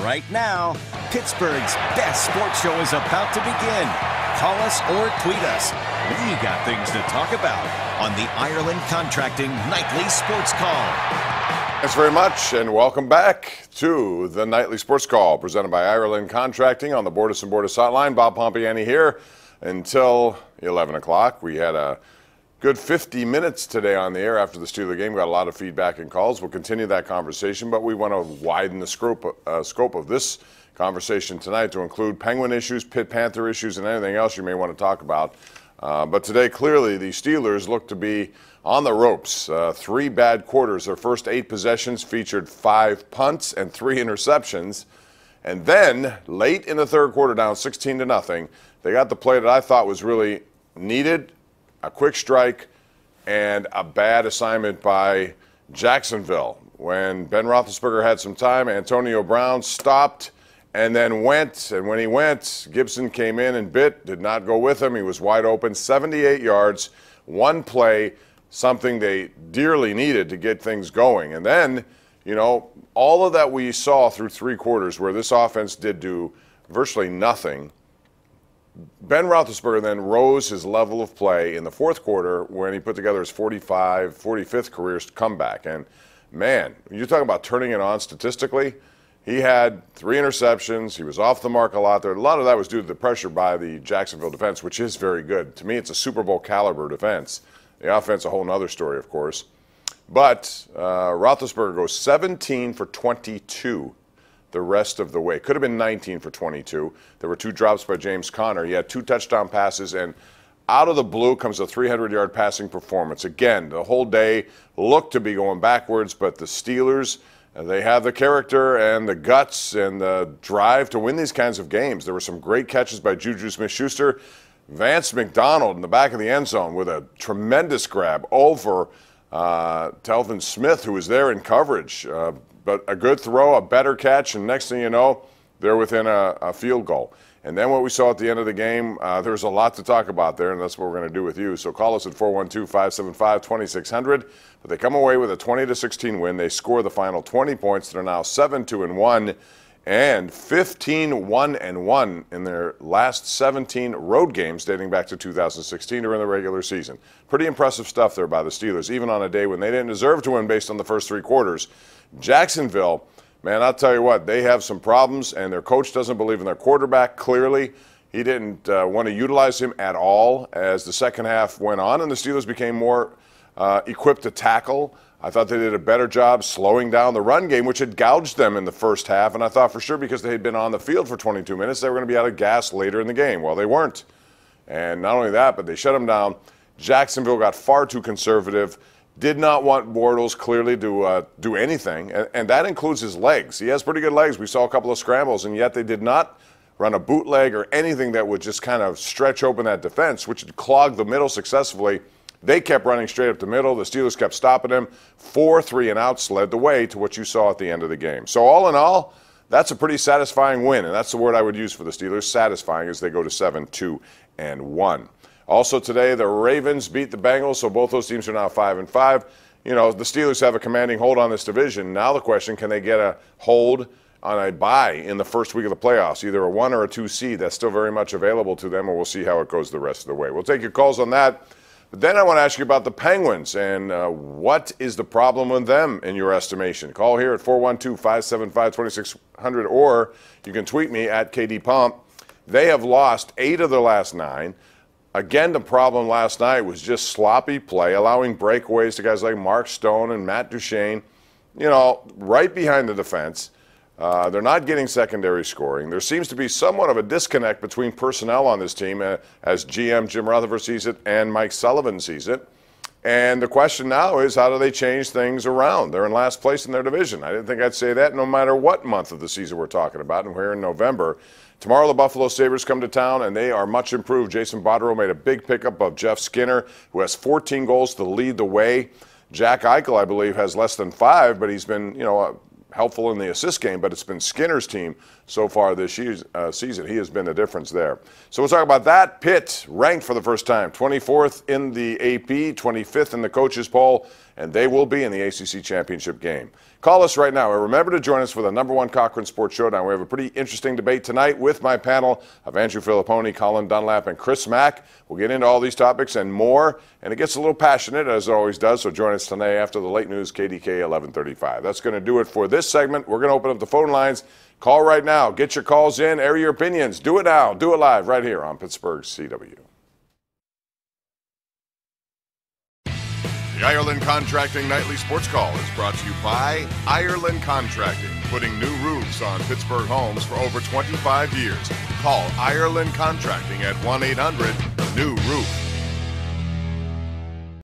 right now. Pittsburgh's best sports show is about to begin. Call us or tweet us. We got things to talk about on the Ireland Contracting Nightly Sports Call. Thanks very much, and welcome back to the Nightly Sports Call, presented by Ireland Contracting on the Bordas and Bordas Hotline. Bob Pompeani here until 11 o'clock. We had a good 50 minutes today on the air after the Steeler game. We got a lot of feedback and calls. We'll continue that conversation, but we want to widen the scope of this conversation tonight to include Penguin issues, Pitt Panther issues, and anything else you may want to talk about. But today, clearly, the Steelers look to be on the ropes. 3 bad quarters. Their first 8 possessions featured 5 punts and 3 interceptions. And then, late in the third quarter, down 16-0, they got the play that I thought was really needed, a quick strike, and a bad assignment by Jacksonville. When Ben Roethlisberger had some time, Antonio Brown stopped and then went. And when he went, Gibson came in and did not go with him. He was wide open, 78 yards, 1 play, something they dearly needed to get things going. And then, you know, all of that we saw through 3 quarters where this offense did do virtually nothing. Ben Roethlisberger then rose his level of play in the fourth quarter when he put together his 45th career comeback. And, man, you're talking about turning it on statistically. He had 3 interceptions. He was off the mark a lot there. A lot of that was due to the pressure by the Jacksonville defense, which is very good. To me, it's a Super Bowl caliber defense. The offense, a whole other story, of course. But Roethlisberger goes 17 for 22 the rest of the way. Could have been 19 for 22. There were 2 drops by James Conner. He had 2 touchdown passes, and out of the blue comes a 300-yard passing performance. Again, the whole day looked to be going backwards, but the Steelers, they have the character and the guts and the drive to win these kinds of games. There were some great catches by Juju Smith-Schuster. Vance McDonald in the back of the end zone with a tremendous grab over Telvin Smith, who was there in coverage. But a good throw, a better catch, and next thing you know, they're within a field goal. And then what we saw at the end of the game, there's a lot to talk about there, and that's what we're going to do with you. So call us at 412-575-2600. But they come away with a 20-16 win. They score the final 20 points. They're now 7-2-1 and 15-1-1 in their last 17 road games dating back to 2016 during the regular season. Pretty impressive stuff there by the Steelers, even on a day when they didn't deserve to win based on the first 3 quarters. Jacksonville, man, I'll tell you what, they have some problems, and their coach doesn't believe in their quarterback, clearly. He didn't want to utilize him at all as the second half went on, and the Steelers became more equipped to tackle. I thought they did a better job slowing down the run game, which had gouged them in the first half, and I thought for sure because they had been on the field for 22 minutes, they were going to be out of gas later in the game. Well, they weren't. And not only that, but they shut them down. Jacksonville got far too conservative. Did not want Bortles clearly to do anything, and that includes his legs. He has pretty good legs. We saw a couple of scrambles, and yet they did not run a bootleg or anything that would just kind of stretch open that defense, which had clogged the middle successfully. They kept running straight up the middle. The Steelers kept stopping them. 4 3-and-outs led the way to what you saw at the end of the game. So all in all, that's a pretty satisfying win, and that's the word I would use for the Steelers, satisfying, as they go to 7-2-1. Also today, the Ravens beat the Bengals, so both those teams are now 5-5. You know, the Steelers have a commanding hold on this division. Now the question, can they get a hold on a bye in the first week of the playoffs, either a 1 or a 2 seed? That's still very much available to them, and we'll see how it goes the rest of the way. We'll take your calls on that. But then I want to ask you about the Penguins and what is the problem with them in your estimation? Call here at 412-575-2600, or you can tweet me at KDPomp. They have lost 8 of their last 9. Again, the problem last night was just sloppy play, allowing breakaways to guys like Mark Stone and Matt Duchene, you know, right behind the defense. They're not getting secondary scoring. There seems to be somewhat of a disconnect between personnel on this team, as GM Jim Rutherford sees it and Mike Sullivan sees it. And the question now is, how do they change things around? They're in last place in their division. I didn't think I'd say that no matter what month of the season we're talking about, and we're here in November. Tomorrow the Buffalo Sabres come to town, and they are much improved. Jason Botterill made a big pickup of Jeff Skinner, who has 14 goals to lead the way. Jack Eichel, I believe, has less than 5, but he's been, you know, helpful in the assist game, but it's been Skinner's team so far this season. He has been the difference there. So we'll talk about that. Pitt ranked for the first time, 24th in the AP, 25th in the coaches poll, and they will be in the ACC Championship game. Call us right now, and remember to join us for the #1 Cochran Sports Showdown. We have a pretty interesting debate tonight with my panel of Andrew Filipponi, Colin Dunlap, and Chris Mack. We'll get into all these topics and more, and it gets a little passionate, as it always does, so join us tonight after the late news, KDKA 1135. That's going to do it for this segment. We're going to open up the phone lines. Call right now. Get your calls in. Air your opinions. Do it now. Do it live right here on Pittsburgh's CW. The Ireland Contracting Nightly Sports Call is brought to you by Ireland Contracting, putting new roofs on Pittsburgh homes for over 25 years. Call Ireland Contracting at 1-800-NEW-ROOF.